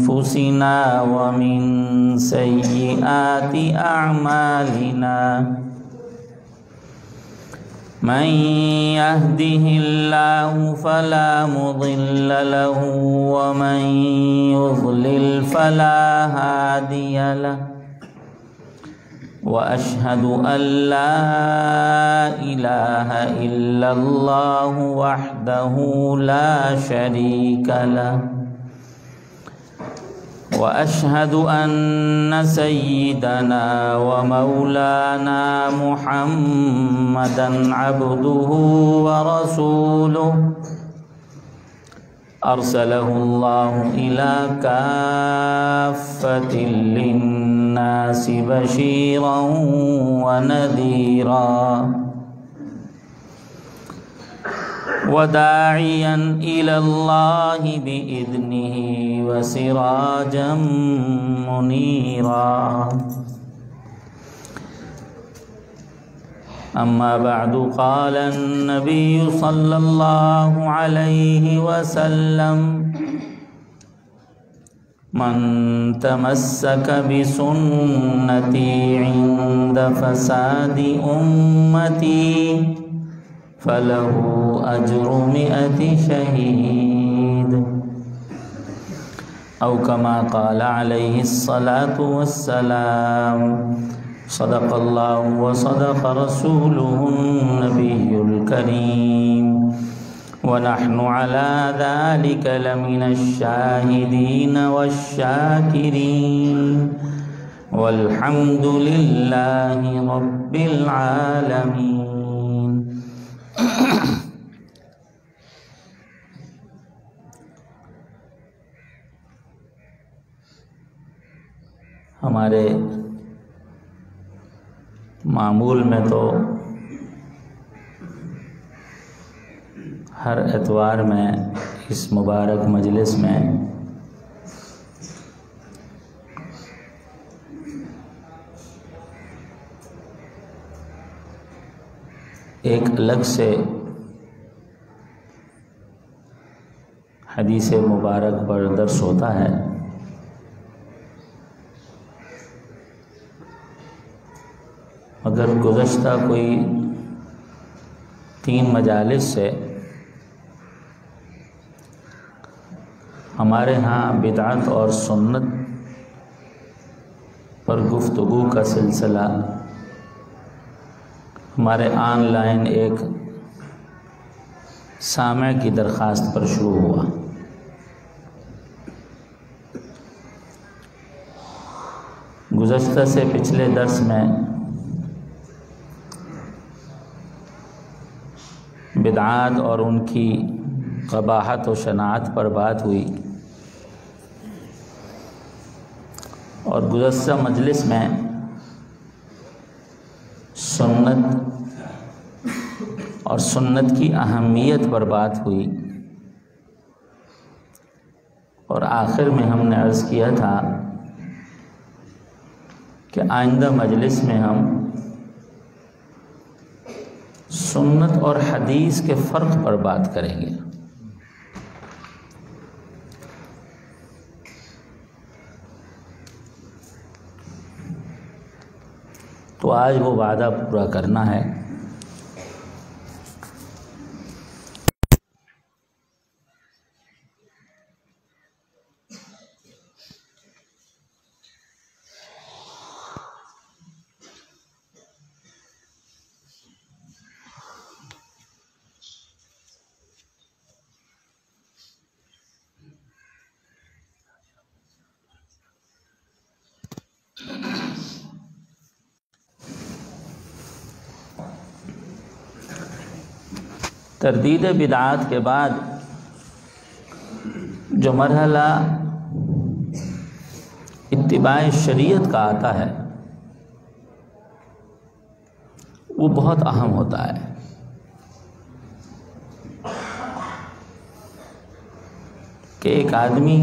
أنفسنا ومن سيئات أعمالنا من يهده الله فلا مضل له ومن يضلل فلا هادي له وأشهد أن لا إله إلا الله وحده لا شريك له وأشهد أن سيدنا ومولانا محمدًا عبده ورسوله أرسله الله إلى كافة للناس بشيرا ونذيرا وداعيا إلى الله بإذنه وسراجا منيرا أما بعد قال النبي صلى الله عليه وسلم من تمسك بسنتي عند فساد أمتي فله أجر 100 شهيد أو كما قال عليه الصلاة والسلام صدق الله وصدق رسوله النبي الكريم ونحن على ذلك لمن الشاهدين والشاكرين والحمد لله رب العالمين. ہمارے معمول میں تو ہر اتوار میں اس مبارک مجلس میں ایک الگ سے حدیث مبارک پر درس ہوتا ہے. مگر گزشتہ کوئی 3 مجالس سے ہمارے ہاں بدعت اور سنت پر گفتگو کا سلسلہ ہمارے آن لائن ایک سامع کی درخواست پر شروع ہوا. گزشتہ سے پچھلے درس میں بدعات اور ان کی قباحت و شناعت پر بات ہوئی اور گزشتہ مجلس میں سنت اور سنت کی اہمیت پر بات ہوئی اور آخر میں ہم نے عرض کیا تھا کہ آئندہ مجلس میں ہم سنت اور حدیث کے فرق پر بات کریں گے. تو آج وہ وعدہ پورا کرنا ہے. تردید بدعات کے بعد جو مرحلہ اتباع شریعت کا آتا ہے وہ بہت اہم ہوتا ہے. کہ ایک آدمی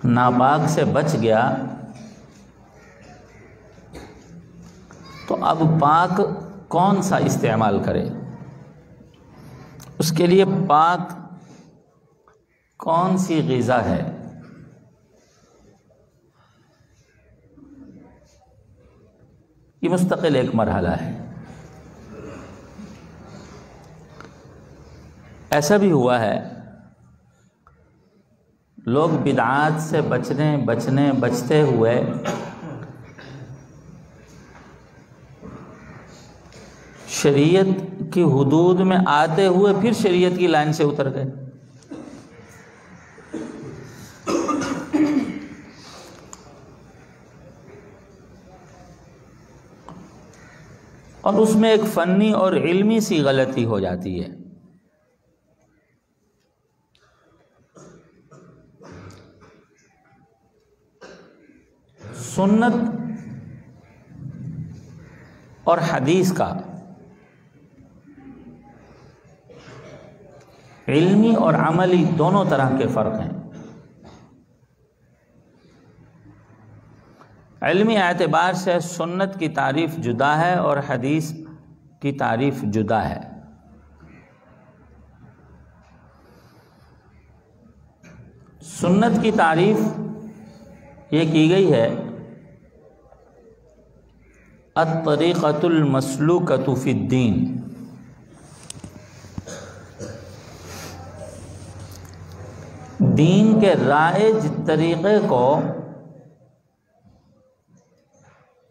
ناپاک سے بچ گیا تو اب پاک کون سا استعمال کرے. اس کے لیے پاک کون سی غذا ہے یہ مستقل ایک مرحلہ ہے۔ ایسا بھی ہوا ہے لوگ بدعات سے بچتے ہوئے شریعت کی حدود میں آتے ہوئے پھر شریعت کی لائن سے اتر گئے۔ اور اس میں ایک فنی اور علمی سی غلطی ہو جاتی ہے۔ سنت اور حدیث کا علمی اور عملی دونوں طرح کے فرق ہیں۔ علمی اعتبار سے سنت کی تعریف جدا ہے اور حدیث کی تعریف جدا ہے۔ سنت کی تعریف یہ کی گئی ہے الطریقۃ المسلوکۃ فی الدین، دین کے رائج طریقے کو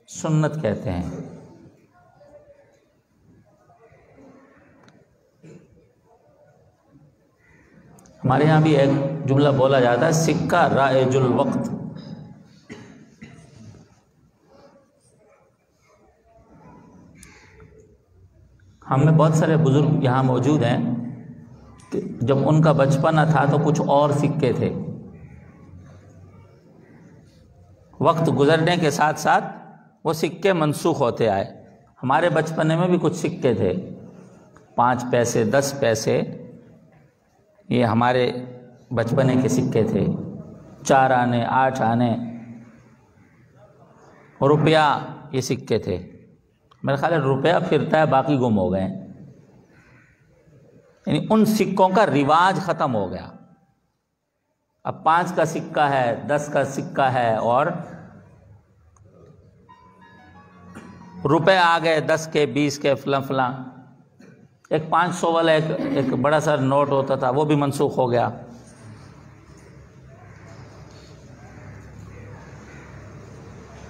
سنت کہتے ہیں۔ ہمارے یہاں بھی ایک جملہ بولا جاتا ہے سکہ رائج الوقت۔ ہم میں بہت سارے بزرگ یہاں موجود ہیں کہ جب ان کا بچپنا تھا تو کچھ اور سکے تھے، وقت گزرنے کے ساتھ ساتھ وہ سکے منسوخ ہوتے آئے۔ ہمارے بچپنے میں بھی کچھ سکے تھے، 5 پیسے 10 پیسے، یہ ہمارے بچپنے کے سکے تھے۔ 4 آنے 8 آنے روپیہ یہ سکے تھے۔ میرا خیال ہے روپیہ پھرتا ہے، باقی گم ہو گئے ہیں، یعنی ان سکوں کا رواج ختم ہو گیا۔ اب 5 کا سکہ ہے، 10 کا سکہ ہے اور روپے آ گئے 10 کے 20 کے فلاں فلاں۔ ایک 500 والا ایک بڑا سا نوٹ ہوتا تھا، وہ بھی منسوخ ہو گیا۔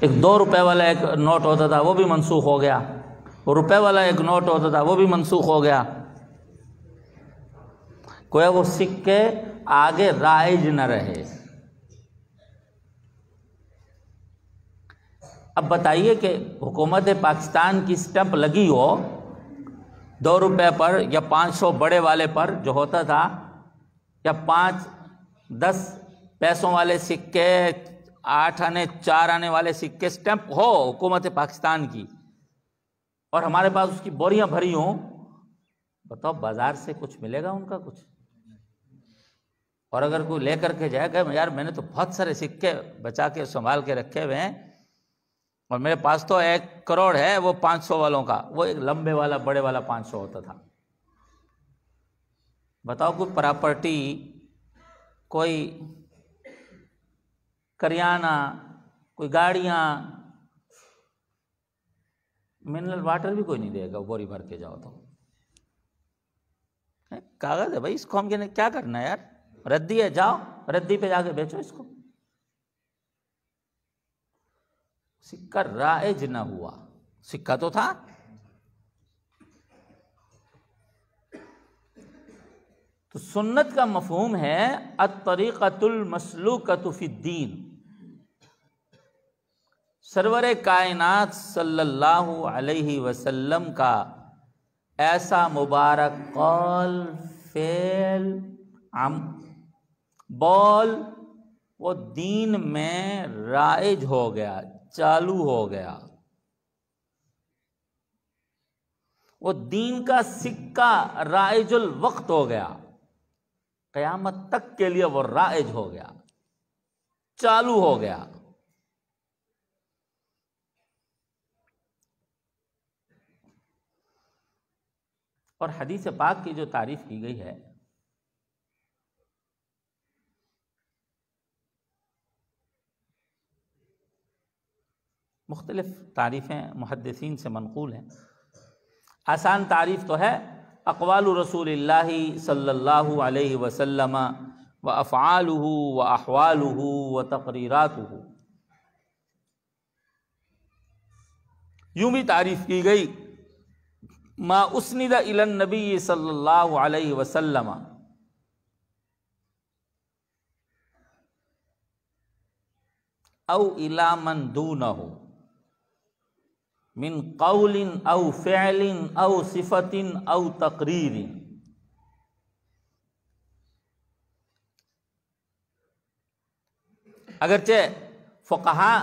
ایک 2 روپے والا ایک نوٹ ہوتا تھا، وہ بھی منسوخ ہو گیا۔ روپے والا ایک نوٹ ہوتا تھا، وہ بھی منسوخ ہو گیا۔ کوئی وہ سکے آگے رائج نہ رہے۔ اب بتائیے کہ حکومت پاکستان کی سٹمپ لگی ہو 2 روپے پر یا 500 بڑے والے پر جو ہوتا تھا، یا 5-10 پیسوں والے سکے، 8 آنے 4 آنے والے سکے سٹمپ ہو حکومت پاکستان کی، اور ہمارے پاس اس کی بوریاں بھری ہوں، بتاؤ بازار سے کچھ ملے گا ان کا کچھ؟ اور اگر کوئی لے کر کے جائے گا یار میں نے تو بہت سارے سکے بچا کے سنبھال کے رکھے ہوئے ہیں اور میرے پاس تو 1 کروڑ ہے وہ 500 والوں کا، وہ ایک لمبے والا بڑے والا 500 ہوتا تھا۔ بتاؤ کوئی پراپرٹی، کوئی کریانہ، کوئی گاڑیاں، منرل واٹر بھی کوئی نہیں دے گا بوری بھر کے جاؤ تو۔ کاغذ ہے بھائی، اس کو ہم کیا کرنا ہے یار، ردی ہے، جاؤ ردی پہ جا کے بیچو اس کو۔ سکہ رائج نہ ہوا، سکہ تو تھا۔ تو سنت کا مفہوم ہے الطریقۃ المسلوکۃ فی الدین۔ سرور کائنات صلی اللہ علیہ وسلم کا ایسا مبارک قول، فعل، بول وہ دین میں رائج ہو گیا، چالو ہو گیا، وہ دین کا سکہ رائج الوقت ہو گیا، قیامت تک کے لیے وہ رائج ہو گیا، چالو ہو گیا۔ اور حدیث پاک کی جو تعریف کی گئی ہے مختلف تعریفیں محدثین سے منقول ہیں. آسان تعریف تو ہے اقوال رسول اللہ صلی اللہ علیہ وسلم و افعالہ و احوالہ و تقریراتہ. یوں بھی تعریف کی گئی ما اسند الی النبی صلی اللہ علیہ وسلم او الی من دونہ من قول او فعل او صفت او تقریر. اگرچہ فقہاء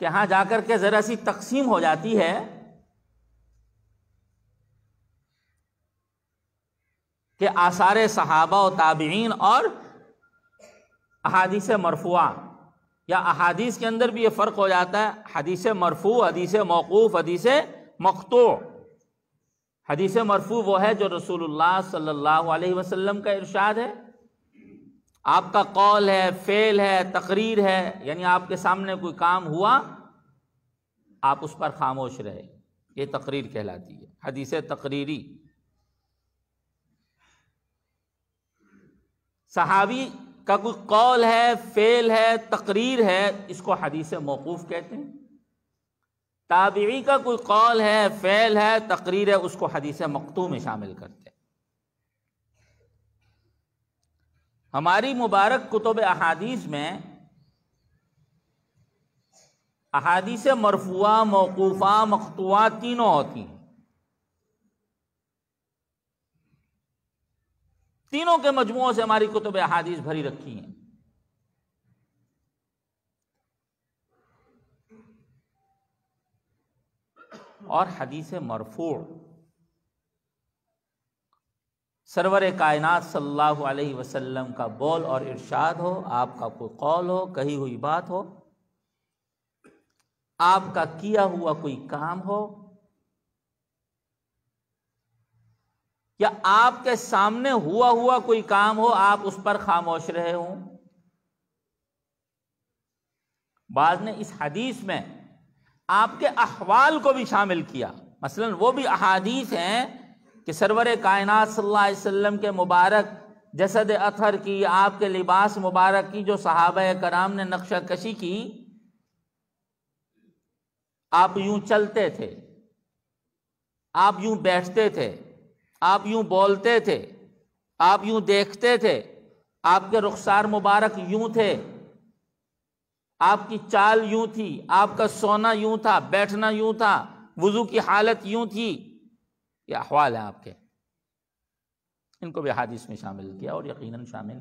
کے ہاں جا کر کے ذرا سی تقسیم ہو جاتی ہے کہ آثار صحابہ و تابعین اور احادیث مرفوعہ، یا احادیث کے اندر بھی یہ فرق ہو جاتا ہے، حدیث مرفوع، حدیث موقوف، حدیث مقطوع. حدیث مرفوع وہ ہے جو رسول اللہ صلی اللہ علیہ وسلم کا ارشاد ہے، آپ کا قول ہے، فعل ہے، تقریر ہے، یعنی آپ کے سامنے کوئی کام ہوا آپ اس پر خاموش رہے، یہ تقریر کہلاتی ہے، حدیث تقریری. صحابی کا کوئی قول ہے، فعل ہے، تقریر ہے، اس کو حدیث موقوف کہتے ہیں. تابعی کا کوئی قول ہے، فعل ہے، تقریر ہے، اس کو حدیث مقطوع میں شامل کرتے ہیں. ہماری مبارک کتب احادیث میں احادیث مرفوعہ، موقوفہ، مقطوعہ تینوں ہوتی ہیں. تینوں کے مجموعوں سے ہماری کتب احادیث بھری رکھی ہیں. اور حدیث مرفوع سرور کائنات صلی اللہ علیہ وسلم کا بول اور ارشاد ہو، آپ کا کوئی قول ہو، کہی ہوئی بات ہو، آپ کا کیا ہوا کوئی کام ہو، یا آپ کے سامنے ہوا کوئی کام ہو، آپ اس پر خاموش رہے ہوں. بعض نے اس حدیث میں آپ کے احوال کو بھی شامل کیا. مثلا وہ بھی احادیث ہیں کہ سرور کائنات صلی اللہ علیہ وسلم کے مبارک جسد اطہر کی، آپ کے لباس مبارک کی جو صحابہ کرام نے نقشہ کشی کی، آپ یوں چلتے تھے، آپ یوں بیٹھتے تھے، آپ یوں بولتے تھے، آپ یوں دیکھتے تھے، آپ کے رخسار مبارک یوں تھے، آپ کی چال یوں تھی، آپ کا سونا یوں تھا، بیٹھنا یوں تھا، وضو کی حالت یوں تھی. یہ احوال ہیں آپ کے، ان کو بھی حدیث میں شامل کیا اور یقیناً شامل.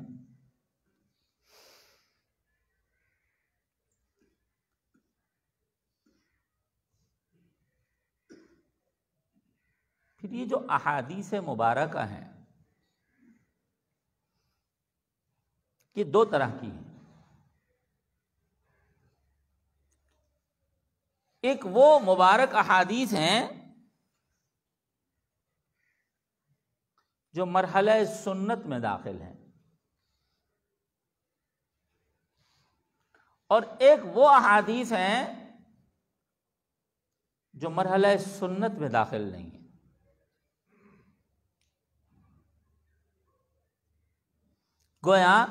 پھر یہ جو احادیث مبارکہ ہیں یہ دو طرح کی ہیں. ایک وہ مبارک احادیث ہیں جو مرحلہ سنت میں داخل ہیں، اور ایک وہ احادیث ہیں جو مرحلہ سنت میں داخل نہیں ہیں. گویا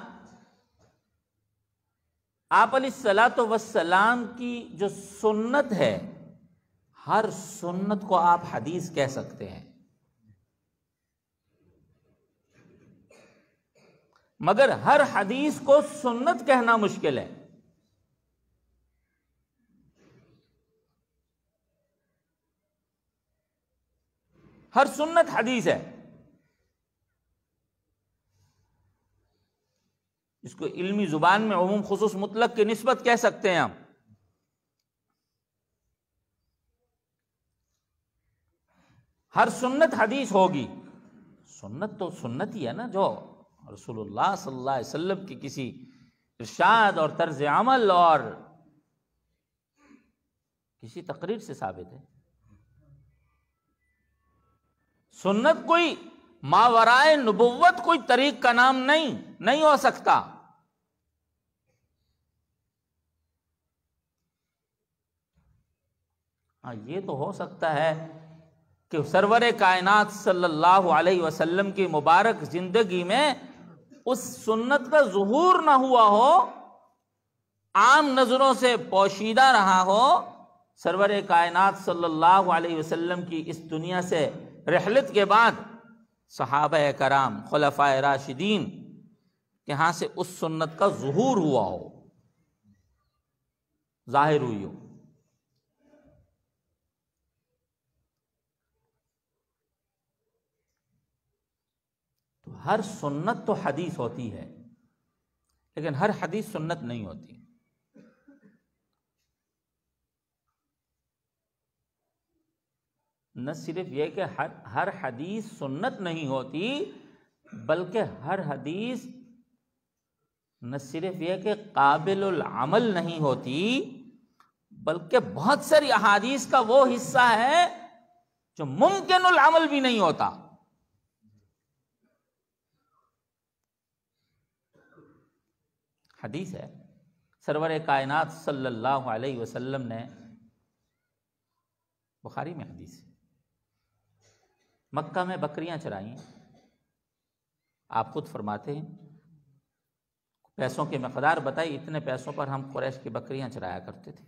آپ علیہ الصلوۃ والسلام کی جو سنت ہے، ہر سنت کو آپ حدیث کہہ سکتے ہیں، مگر ہر حدیث کو سنت کہنا مشکل ہے. ہر سنت حدیث ہے. اس کو علمی زبان میں عموم خصوص مطلق کی نسبت کہہ سکتے ہیں ہم. ہر سنت حدیث ہوگی. سنت تو سنت ہی ہے نا، جو رسول اللہ صلی اللہ علیہ وسلم کی کسی ارشاد اور طرز عمل اور کسی تقریر سے ثابت ہے. سنت کوئی ماورائے نبوت کوئی طریق کا نام نہیں ہو سکتا. ہاں یہ تو ہو سکتا ہے کہ سرور کائنات صلی اللہ علیہ وسلم کی مبارک زندگی میں اس سنت کا ظہور نہ ہوا ہو، عام نظروں سے پوشیدہ رہا ہو، سرور کائنات صلی اللہ علیہ وسلم کی اس دنیا سے رحلت کے بعد صحابہ کرام، خلفائے راشدین کے ہاں سے اس سنت کا ظہور ہوا ہو، ظاہر ہوئی ہو۔ تو ہر سنت تو حدیث ہوتی ہے، لیکن ہر حدیث سنت نہیں ہوتی۔ نہ صرف یہ کہ ہر حدیث سنت نہیں ہوتی، بلکہ ہر حدیث نہ صرف یہ کہ قابل العمل نہیں ہوتی، بلکہ بہت ساری احادیث کا وہ حصہ ہے جو ممکن العمل بھی نہیں ہوتا۔ حدیث ہے، سرور کائنات صلی اللہ علیہ وسلم نے، بخاری میں حدیث ہے، مکہ میں بکریاں چرائیں۔ آپ خود فرماتے ہیں، پیسوں کی مقدار بتائی، اتنے پیسوں پر ہم قریش کی بکریاں چرایا کرتے تھے۔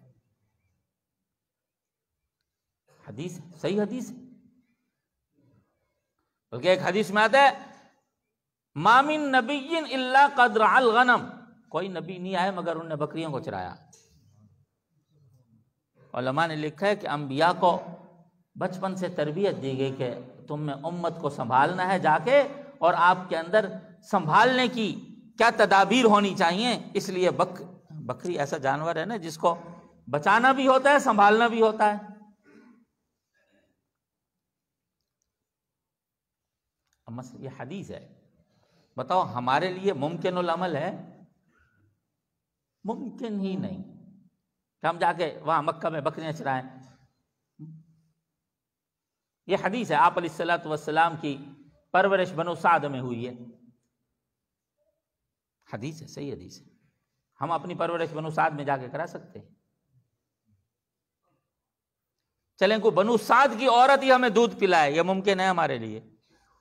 حدیث ہے، صحیح حدیث ہے۔ بلکہ ایک حدیث میں آتا ہے، ما من نبی الا قد رعى الغنم، کوئی نبی نہیں آئے مگر انہوں نے بکریوں کو چرایا۔ علماء نے لکھا ہے کہ انبیاء کو بچپن سے تربیت دی گئی کہ تم میں امت کو سنبھالنا ہے جا کے، اور آپ کے اندر سنبھالنے کی کیا تدابیر ہونی چاہیے۔ اس لیے بکری ایسا جانور ہے نا جس کو بچانا بھی ہوتا ہے، سنبھالنا بھی ہوتا ہے۔ یہ حدیث ہے، بتاؤ ہمارے لیے ممکن العمل ہے؟ ممکن ہی نہیں کہ ہم جا کے وہاں مکہ میں بکریاں چرائیں۔ یہ حدیث ہے، آپ علیہ الصلوۃ والسلام کی پرورش بنو سعد میں ہوئی ہے، حدیث ہے، صحیح حدیث ہے۔ ہم اپنی پرورش بنو سعد میں جا کے کرا سکتے ہیں؟ چلیں کوئی بنو سعد کی عورت ہی ہمیں دودھ پلائے، یہ ممکن ہے ہمارے لیے؟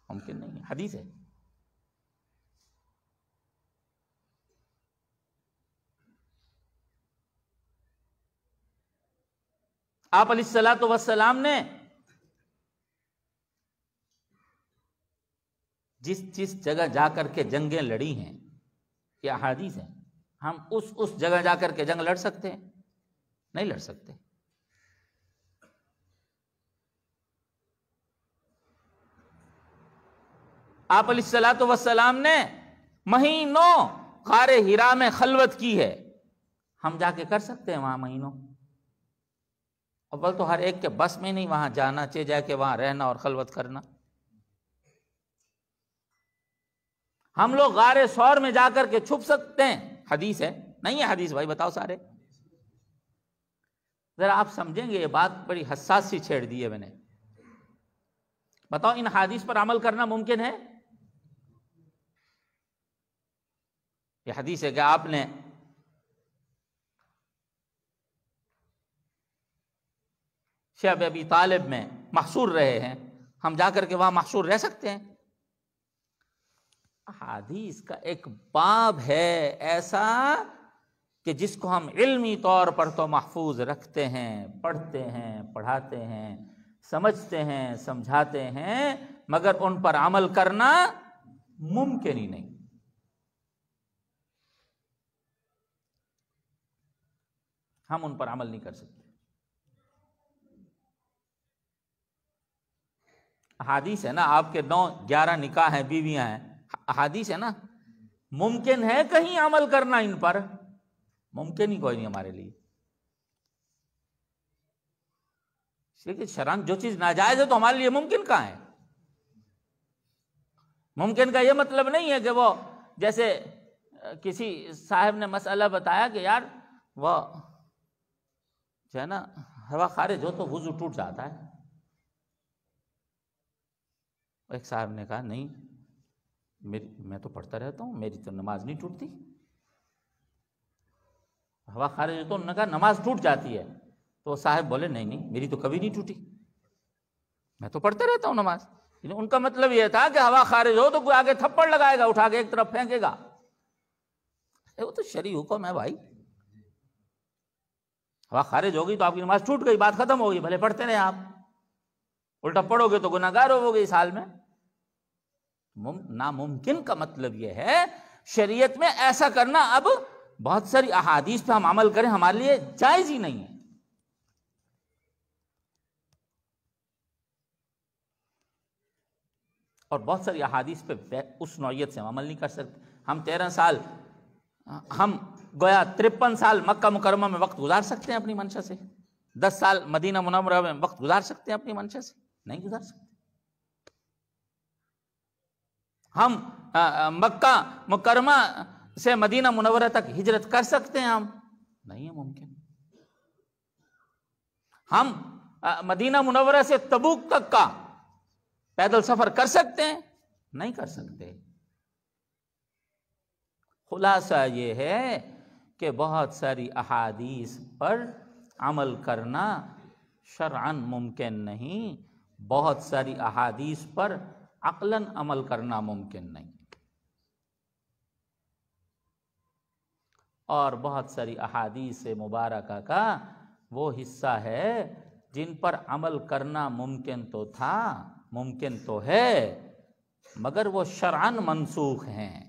ممکن نہیں ہے، حدیث ہے۔ آپ علیہ الصلوۃ والسلام نے جس جگہ جا کر کے جنگیں لڑی ہیں، یہ احادیث ہیں، ہم اس جگہ جا کر کے جنگ لڑ سکتے ہیں؟ نہیں لڑ سکتے۔ آپ علیہ الصلوۃ والسلام نے مہینوں غار حرا میں خلوت کی ہے، ہم جا کے کر سکتے ہیں وہاں مہینوں؟ اول تو ہر ایک کے بس میں نہیں وہاں جانا، چاہے جا کے وہاں رہنا اور خلوت کرنا۔ ہم لوگ غار ثور میں جا کر کے چھپ سکتے ہیں، حدیث ہے؟ نہیں ہے حدیث بھائی، بتاؤ سارے ذرا آپ سمجھیں گے، یہ بات بڑی حساس سی چھیڑ دی ہے میں نے۔ بتاؤ ان حدیث پر عمل کرنا ممکن ہے؟ یہ حدیث ہے کہ آپ نے شعب ابی طالب میں محصور رہے ہیں، ہم جا کر کے وہاں محصور رہ سکتے ہیں؟ حدیث کا ایک باب ہے ایسا کہ جس کو ہم علمی طور پر تو محفوظ رکھتے ہیں، پڑھتے ہیں، پڑھاتے ہیں، سمجھتے ہیں، سمجھاتے ہیں، مگر ان پر عمل کرنا ممکن ہی نہیں۔ ہم ان پر عمل نہیں کر سکتے۔ احادیث ہے نا، آپ کے 9-11 نکاح ہیں، بیویاں ہیں، احادیث ہے نا، ممکن ہے کہیں عمل کرنا ان پر؟ ممکن ہی کوئی نہیں ہمارے لیے۔ لیکن شرعاً جو چیز ناجائز ہے تو ہمارے لیے ممکن کہاں ہے؟ ممکن کا یہ مطلب نہیں ہے کہ وہ جیسے کسی صاحب نے مسئلہ بتایا کہ یار وہ جو ہے نا ہوا خارج ہو تو وضو ٹوٹ جاتا ہے۔ ایک صاحب نے کہا نہیں، میں تو پڑھتا رہتا ہوں، میری تو نماز نہیں ٹوٹتی۔ ہوا خارج ہو تو انہوں نے کہا نماز ٹوٹ جاتی ہے۔ تو صاحب بولے نہیں میری تو کبھی نہیں ٹوٹی، میں تو پڑھتے رہتا ہوں نماز۔ ان کا مطلب یہ تھا کہ ہوا خارج ہو تو کوئی آگے تھپڑ لگائے گا، اٹھا کے ایک طرف پھینکے گا، وہ تو شرعی حکم ہے بھائی، ہوا خارج ہوگی تو آپ کی نماز ٹوٹ گئی، بات ختم ہوگی، بھلے پڑھتے رہے آپ، الٹا پڑھو گے تو گناہگار ہوو گے اس حال میں۔ ناممکن کا مطلب یہ ہے شریعت میں ایسا کرنا اب بہت ساری احادیث پہ ہم عمل کریں ہمارے لیے جائز ہی نہیں ہے۔ اور بہت ساری احادیث پہ اس نوعیت سے ہم عمل نہیں کر سکتے۔ ہم 13 سال، ہم گویا 53 سال مکہ مکرمہ میں وقت گزار سکتے ہیں اپنی منشا سے، 10 سال مدینہ منورہ میں وقت گزار سکتے ہیں اپنی منشا سے؟ نہیں گزار سکتے۔ ہم مکہ مکرمہ سے مدینہ منورہ تک ہجرت کر سکتے ہیں؟ ہم نہیں ہے ممکن۔ ہم مدینہ منورہ سے تبوک تک کا پیدل سفر کر سکتے ہیں؟ نہیں کر سکتے۔ خلاصہ یہ ہے کہ بہت ساری احادیث پر عمل کرنا شرعاً ممکن نہیں، بہت ساری احادیث پر عقلاً عمل کرنا ممکن نہیں، اور بہت ساری احادیث مبارکہ کا وہ حصہ ہے جن پر عمل کرنا ممکن تو تھا، ممکن تو ہے، مگر وہ شرعاً منسوخ ہیں۔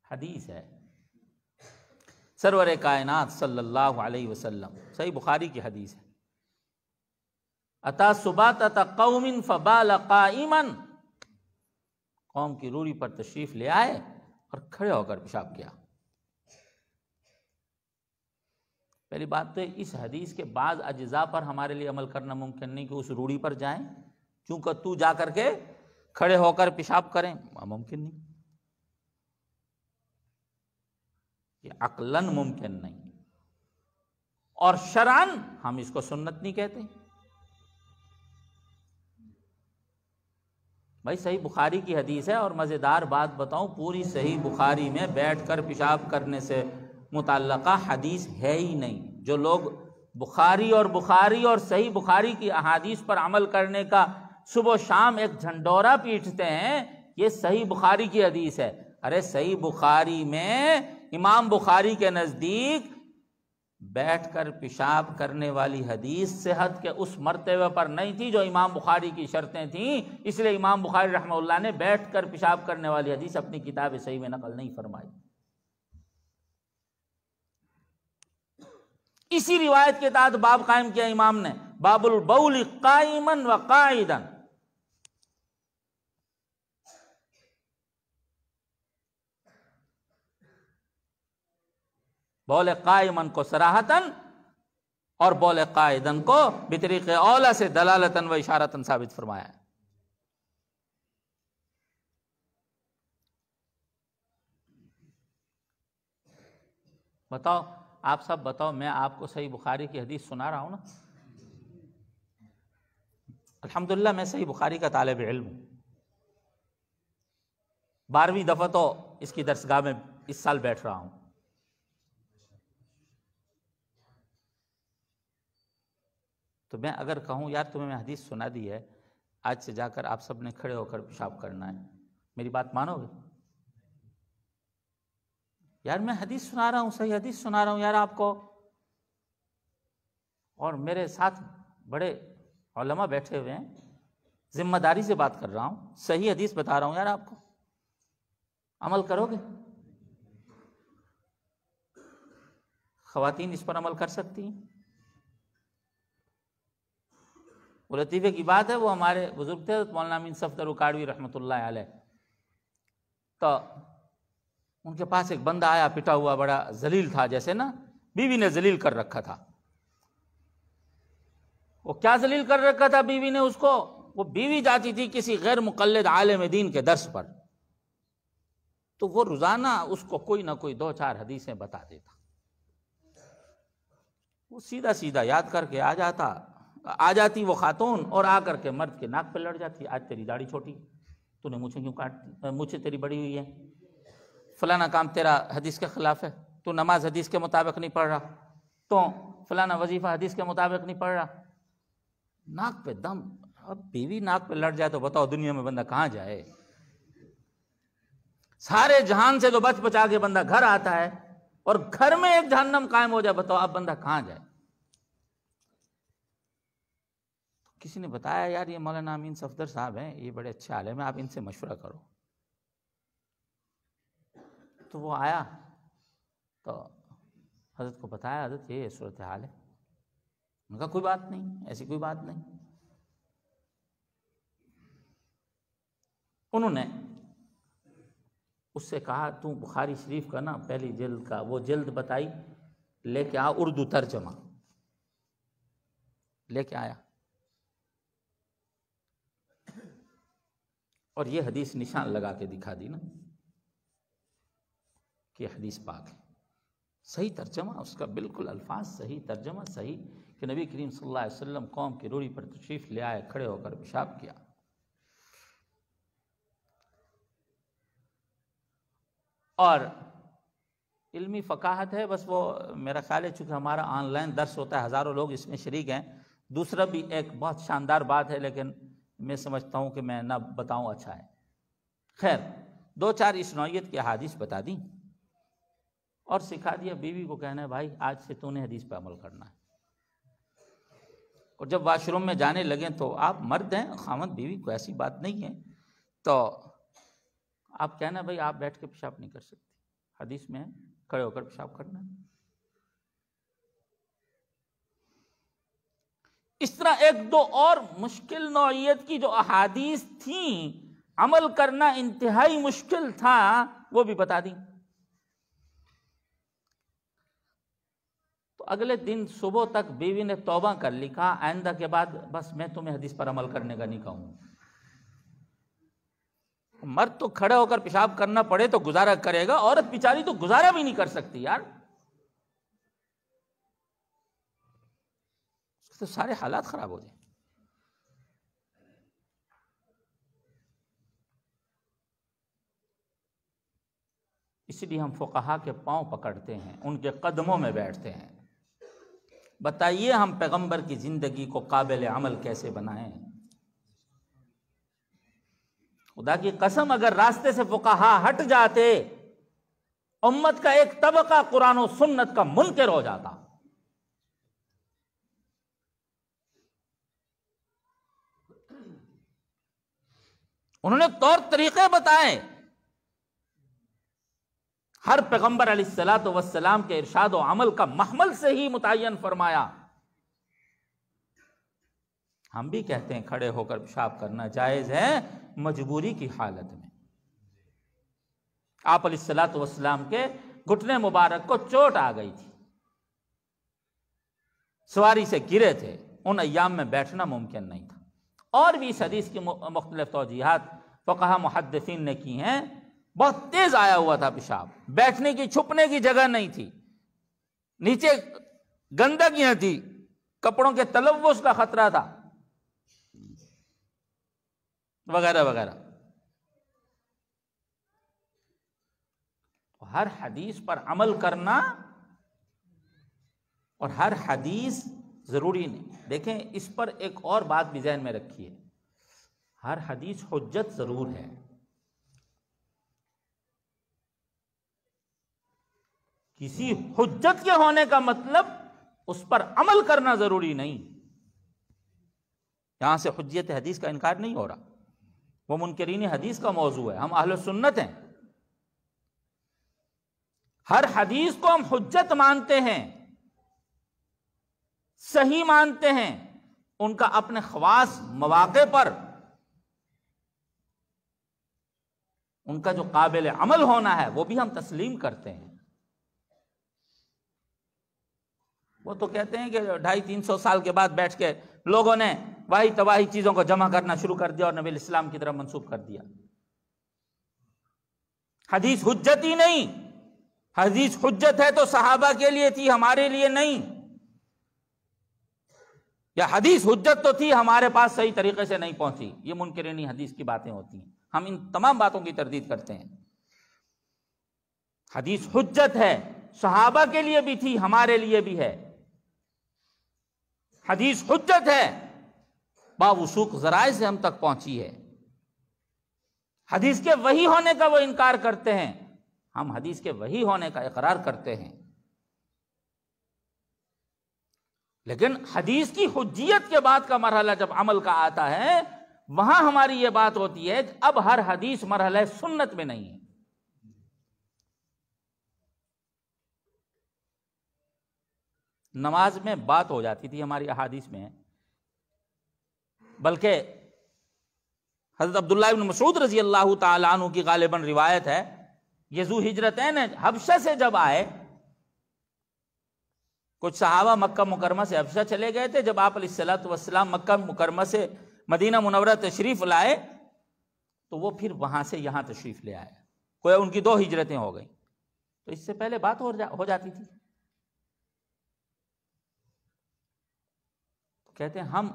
حدیث ہے سرور کائنات صلی اللہ علیہ وسلم، صحیح بخاری کی حدیث ہے، اتا سباتۃ قوم فبال قائما، قوم کی روڑی پر تشریف لے آئے اور کھڑے ہو کر پیشاب کیا۔ پہلی بات تو اس حدیث کے بعض اجزاء پر ہمارے لیے عمل کرنا ممکن نہیں کہ اس روڑی پر جائیں، چونکہ تو جا کر کے کھڑے ہو کر پیشاب کریں، ممکن نہیں، یہ عقلاً ممکن نہیں، اور شرعاً ہم اس کو سنت نہیں کہتے۔ بھائی صحیح بخاری کی حدیث ہے، اور مزیدار بات بتاؤں، پوری صحیح بخاری میں بیٹھ کر پیشاب کرنے سے متعلقہ حدیث ہے ہی نہیں۔ جو لوگ بخاری اور صحیح بخاری کی احادیث پر عمل کرنے کا صبح و شام ایک جھنڈورا پیٹتے ہیں، یہ صحیح بخاری کی حدیث ہے۔ ارے صحیح بخاری میں امام بخاری کے نزدیک بیٹھ کر پیشاب کرنے والی حدیث صحت کے اس مرتبے پر نہیں تھی جو امام بخاری کی شرطیں تھیں، اس لیے امام بخاری رحمہ اللہ نے بیٹھ کر پیشاب کرنے والی حدیث اپنی کتاب صحیح میں نقل نہیں فرمائی۔ اسی روایت کے تحت باب قائم کیا امام نے، باب البول قائما و قاعدا، بول قائمن کو صراحتاً اور بول قائدن کو بطریق اولا سے دلالتاً و اشارتاً ثابت فرمایا ہے۔ بتاؤ آپ سب بتاؤ، میں آپ کو صحیح بخاری کی حدیث سنا رہا ہوں نا، الحمدللہ میں صحیح بخاری کا طالب علم ہوں، 12ویں دفعہ تو اس کی درسگاہ میں اس سال بیٹھ رہا ہوں۔ تو میں اگر کہوں یار تمہیں میں حدیث سنا دی ہے، آج سے جا کر آپ سب نے کھڑے ہو کر پیشاب کرنا ہے، میری بات مانو گے؟ یار میں حدیث سنا رہا ہوں، صحیح حدیث سنا رہا ہوں یار آپ کو، اور میرے ساتھ بڑے علماء بیٹھے ہوئے ہیں، ذمہ داری سے بات کر رہا ہوں، صحیح حدیث بتا رہا ہوں یار آپ کو، عمل کرو گے؟ خواتین اس پر عمل کر سکتی ہیں؟ وہ لطیفے کی بات ہے، وہ ہمارے بزرگ تھے مولانا امین صفدر اکاڑوی رحمۃ اللہ علیہ، تو ان کے پاس ایک بندہ آیا پٹا ہوا، بڑا ذلیل تھا، جیسے نا بیوی نے ذلیل کر رکھا تھا۔ وہ کیا ذلیل کر رکھا تھا بیوی نے اس کو؟ وہ بیوی جاتی تھی کسی غیر مقلد عالم دین کے درس پر، تو وہ روزانہ اس کو کوئی نہ کوئی 2-4 حدیثیں بتا دیتا، وہ سیدھا سیدھا یاد کر کے آ جاتی وہ خاتون، اور آ کر کے مرد کے ناک پہ لڑ جاتی، آج تیری داڑھی چھوٹی، تو نے مجھے کیوں کاٹتی، مجھے تیری بڑی ہوئی ہے، فلانا کام تیرا حدیث کے خلاف ہے، تو نماز حدیث کے مطابق نہیں پڑھ رہا، تو فلانا وظیفہ حدیث کے مطابق نہیں پڑھ رہا، ناک پہ دم۔ اب بیوی ناک پہ لڑ جائے تو بتاؤ دنیا میں بندہ کہاں جائے؟ سارے جہان سے تو بچ بچا کے بندہ گھر آتا ہے، اور گھر میں ایک جہنم قائم ہو جائے، بتاؤ اب بندہ کہاں جائے؟ کسی نے بتایا یار یہ مولانا امین صفدر صاحب ہیں، یہ بڑے اچھے عالم ہیں، آپ ان سے مشورہ کرو۔ تو وہ آیا تو حضرت کو بتایا، حضرت یہ صورتحال ہے۔ ان کا کوئی بات نہیں، ایسی کوئی بات نہیں۔ انہوں نے اس سے کہا تو بخاری شریف کا نا پہلی جلد کا وہ جلد بتائی، لے کے آ اردو ترجمہ، لے کے آیا، اور یہ حدیث نشان لگا کے دکھا دی نا کہ یہ حدیث پاک ہے۔ صحیح ترجمہ اس کا، بالکل الفاظ صحیح، ترجمہ صحیح، کہ نبی کریم صلی اللہ علیہ وسلم قوم کی روڑی پر تشریف لے آئے، کھڑے ہو کر پیشاب کیا۔ اور علمی فقاہت ہے، بس وہ میرا خیال ہے چونکہ ہمارا آن لائن درس ہوتا ہے، ہزاروں لوگ اس میں شریک ہیں۔ دوسرا بھی ایک بہت شاندار بات ہے، لیکن میں سمجھتا ہوں کہ میں نہ بتاؤں اچھا ہے۔ خیر، دو چار اس نوعیت کی احادیث بتا دی اور سکھا دیا، بیوی کو کہنا ہے بھائی آج سے تو نے حدیث پہ عمل کرنا ہے۔ اور جب واش روم میں جانے لگیں تو آپ مرد ہیں، خاوند بیوی کو ایسی بات نہیں ہے، تو آپ کہنا بھائی آپ بیٹھ کے پیشاب نہیں کر سکتے، حدیث میں ہے کھڑے ہو کر پیشاب کرنا ہے۔ اس طرح ایک دو اور مشکل نوعیت کی جو احادیث تھیں، عمل کرنا انتہائی مشکل تھا، وہ بھی بتا دیں۔ تو اگلے دن صبح تک بیوی نے توبہ کر لی، کہا آئندہ کے بعد بس میں تمہیں حدیث پر عمل کرنے کا نہیں کہوں۔ مرد تو کھڑے ہو کر پیشاب کرنا پڑے تو گزارا کرے گا، عورت بیچاری تو گزارا بھی نہیں کر سکتی یار، اس کے تو سارے حالات خراب ہو جائیں۔ اس لیے ہم فقہا کے پاؤں پکڑتے ہیں، ان کے قدموں میں بیٹھتے ہیں، بتائیے ہم پیغمبر کی زندگی کو قابل عمل کیسے بنائیں؟ خدا کی قسم اگر راستے سے فقہا ہٹ جاتے، امت کا ایک طبقہ قرآن و سنت کا منکر ہو جاتا۔ انہوں نے طور طریقے بتائے، ہر پیغمبر علیہ الصلوۃ والسلام کے ارشاد و عمل کا محمل سے ہی متعین فرمایا۔ ہم بھی کہتے ہیں کھڑے ہو کر پیشاب کرنا جائز ہے مجبوری کی حالت میں۔ آپ علیہ الصلوۃ والسلام کے گھٹنے مبارک کو چوٹ آ گئی تھی، سواری سے گرے تھے، ان ایام میں بیٹھنا ممکن نہیں تھا۔ اور بھی اس حدیث کی مختلف توجیحات فقہا محدثین نے کی ہیں۔ بہت تیز آیا ہوا تھا پیشاب، بیٹھنے کی چھپنے کی جگہ نہیں تھی، نیچے گندگیاں تھی، کپڑوں کے تلوث کا خطرہ تھا، وغیرہ وغیرہ۔ ہر حدیث پر عمل کرنا اور ہر حدیث ضروری نہیں۔ دیکھیں اس پر ایک اور بات بھی ذہن میں رکھیے، ہر حدیث حجت ضرور ہے، کسی حجت کے ہونے کا مطلب اس پر عمل کرنا ضروری نہیں۔ یہاں سے حجت حدیث کا انکار نہیں ہو رہا، وہ منکرین حدیث کا موضوع ہے، ہم اہل سنت ہیں، ہر حدیث کو ہم حجت مانتے ہیں، صحیح مانتے ہیں، ان کا اپنے خواص مواقع پر ان کا جو قابل عمل ہونا ہے وہ بھی ہم تسلیم کرتے ہیں۔ وہ تو کہتے ہیں کہ 250-300 سال کے بعد بیٹھ کے لوگوں نے واہی تباہی چیزوں کو جمع کرنا شروع کر دیا اور نبی الاسلام کی طرف منسوب کر دیا۔ حدیث حجت ہی نہیں، حدیث حجت ہے تو صحابہ کے لیے تھی، ہمارے لیے نہیں، یا حدیث حجت تو تھی ہمارے پاس صحیح طریقے سے نہیں پہنچی، یہ منکرین حدیث کی باتیں ہوتی ہیں۔ ہم ان تمام باتوں کی تردید کرتے ہیں۔ حدیث حجت ہے صحابہ کے لیے بھی تھی، ہمارے لیے بھی ہے۔ حدیث حجت ہے، باوثوق ذرائع سے ہم تک پہنچی ہے۔ حدیث کے وحی ہونے کا وہ انکار کرتے ہیں، ہم حدیث کے وحی ہونے کا اقرار کرتے ہیں۔ لیکن حدیث کی حجیت کے بعد کا مرحلہ جب عمل کا آتا ہے، وہاں ہماری یہ بات ہوتی ہے کہ اب ہر حدیث مرحلہ سنت میں نہیں ہے۔ نماز میں بات ہو جاتی تھی ہماری احادیث میں، بلکہ حضرت عبداللہ بن مسعود رضی اللہ تعالی عنہ کی غالباً روایت ہے، یہ ذو ہجرتین حبشہ سے جب آئے، کچھ صحابہ مکہ مکرمہ سے حبشہ چلے گئے تھے، جب آپ علیہ الصلوۃ والسلام مکہ مکرمہ سے مدینہ منورہ تشریف لائے تو وہ پھر وہاں سے یہاں تشریف لے آئے، کوئی ان کی 2 ہجرتیں ہو گئیں۔ تو اس سے پہلے بات ہو جاتی تھی۔ کہتے ہیں ہم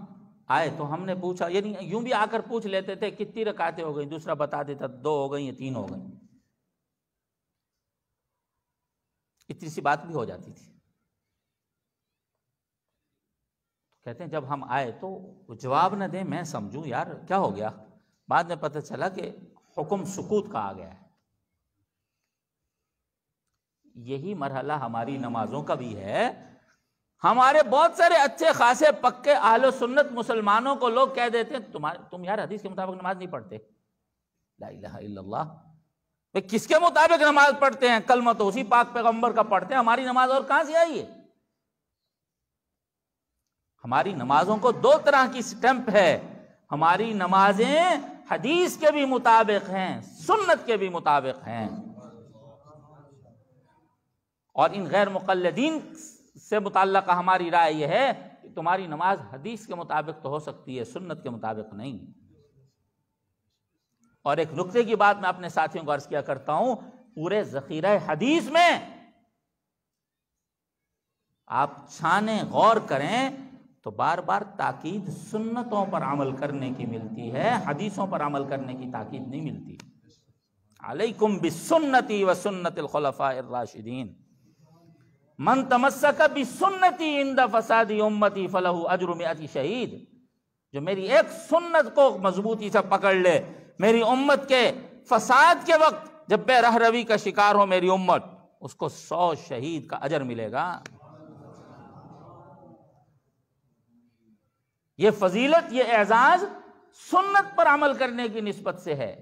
آئے تو ہم نے پوچھا، یعنی یوں بھی آ کر پوچھ لیتے تھے کتنی رکعتیں ہو گئیں، دوسرا بتا دیتا 2 ہو گئیں یا 3 ہو گئیں، اتنی سی بات بھی ہو جاتی تھی۔ کہتے ہیں جب ہم آئے تو جواب نہ دیں، میں سمجھوں یار کیا ہو گیا، بعد میں پتہ چلا کہ حکم سکوت کا آ گیا ہے۔ یہی مرحلہ ہماری نمازوں کا بھی ہے۔ ہمارے بہت سارے اچھے خاصے پکے اہل سنت مسلمانوں کو لوگ کہہ دیتے ہیں تم یار حدیث کے مطابق نماز نہیں پڑھتے۔ لا الہ الا اللہ، کس کے مطابق نماز پڑھتے ہیں؟ کلمہ تو اسی پاک پیغمبر کا پڑھتے ہیں، ہماری نماز اور کہاں سے آئی ہے؟ ہماری نمازوں کو 2 طرح کی سٹیمپ ہے، ہماری نمازیں حدیث کے بھی مطابق ہیں، سنت کے بھی مطابق ہیں، اور ان غیر مقلدین سے متعلقہ ہماری رائے یہ ہے کہ تمہاری نماز حدیث کے مطابق تو ہو سکتی ہے، سنت کے مطابق نہیں۔ اور ایک نقطے کی بات میں اپنے ساتھیوں کو عرض کیا کرتا ہوں، پورے ذخیرہ حدیث میں آپ چھانیں غور کریں تو بار بار تاکید سنتوں پر عمل کرنے کی ملتی ہے، حدیثوں پر عمل کرنے کی تاکید نہیں ملتی۔ علیکم بسنتی و سنت الخلفاء الراشدین، من تمسک بسنتی عند فساد امتی فلہ اجر 100 شہید، جو میری ایک سنت کو مضبوطی سے پکڑ لے، میری امت کے فساد کے وقت جب بے رہ روی کا شکار ہو میری امت، اس کو 100 شہید کا اجر ملے گا۔ یہ فضیلت، یہ اعزاز سنت پر عمل کرنے کی نسبت سے ہے۔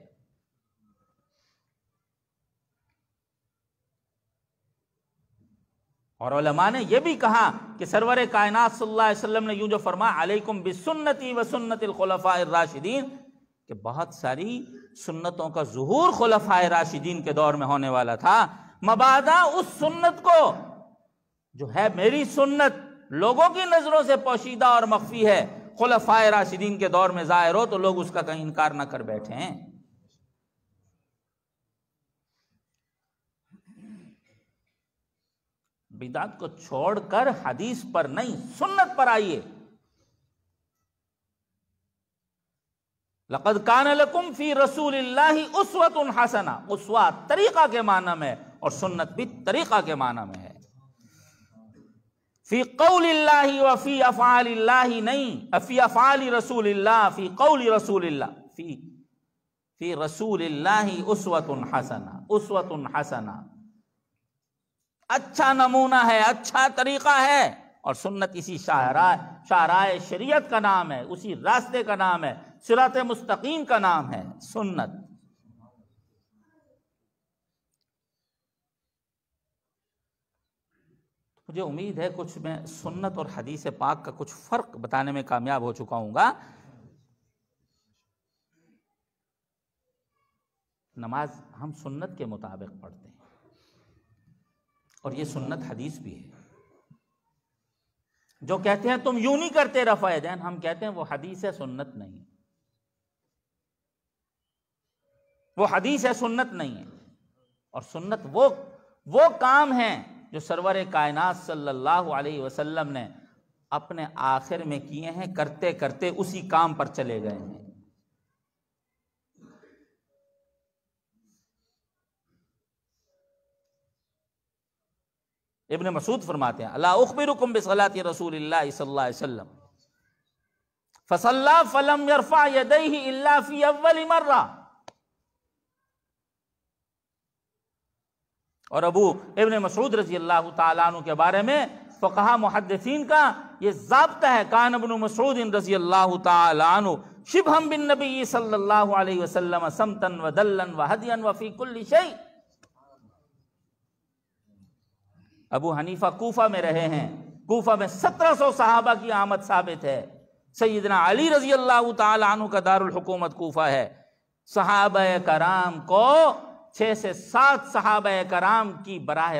اور علماء نے یہ بھی کہا کہ سرور کائنات صلی اللہ علیہ وسلم نے یوں جو فرمایا علیکم بسنتی و سنت الخلفاء الراشدین، کہ بہت ساری سنتوں کا ظہور خلفاء راشدین کے دور میں ہونے والا تھا، مبادا اس سنت کو جو ہے میری سنت لوگوں کی نظروں سے پوشیدہ اور مخفی ہے، خلفاء راشدین کے دور میں ظاہر ہو تو لوگ اس کا کہیں انکار نہ کر بیٹھے ہیں۔ بدعت کو چھوڑ کر حدیث پر نہیں، سنت پر آئیے۔ لقد کان لکم فی رسول اللہ اسوۃ حسنہ، اسوہ طریقہ کے معنی میں اور سنت بھی طریقہ کے معنی میں ہے۔ فی قول اللہ و فی افعال اللہ نہیں، فی افعال رسول اللہ، فی قول رسول اللہ، فی رسول اللہ اسوۃ حسنہ، اسوۃ حسنہ اچھا نمونہ ہے، اچھا طریقہ ہے، اور سنت اسی شاہراہ شریعت کا نام ہے، اسی راستے کا نام ہے، صراط مستقیم کا نام ہے سنت۔ مجھے امید ہے کچھ میں سنت اور حدیث پاک کا کچھ فرق بتانے میں کامیاب ہو چکا ہوں گا۔ نماز ہم سنت کے مطابق پڑھتے ہیں، اور یہ سنت حدیث بھی ہے۔ جو کہتے ہیں تم یوں نہیں کرتے رفع یدین، ہم کہتے ہیں وہ حدیث ہے، سنت نہیں ہے، وہ حدیث ہے، سنت نہیں ہے۔ اور سنت وہ کام ہیں جو سرور کائنات صلی اللہ علیہ وسلم نے اپنے آخر میں کیے ہیں، کرتے کرتے اسی کام پر چلے گئے ہیں۔ ابن مسعود فرماتے ہیں الا اخبرکم بصلاۃ رسول اللہ صلی اللہ علیہ وسلم فصلی فلم یرفع یدیہ الا فی اول مرہ. اور ابو ابن مسعود رضی اللہ تعالیٰ عنہ کے بارے میں فقہا محدثین کا یہ ضابطہ ہے، کان ابن مسعود رضی اللہ تعالیٰ عنہ شبہا بالنبی صلی اللہ علیہ وسلم سمتا ودلا وہدیا وفی کل شیء. ابو حنیفہ کوفہ میں رہے ہیں، کوفہ میں 1700 صحابہ کی آمد ثابت ہے. سیدنا علی رضی اللہ تعالیٰ عنہ کا دار الحکومت کوفہ ہے. صحابہ کرام کو 6 سے 7 صحابہ کرام کی براہ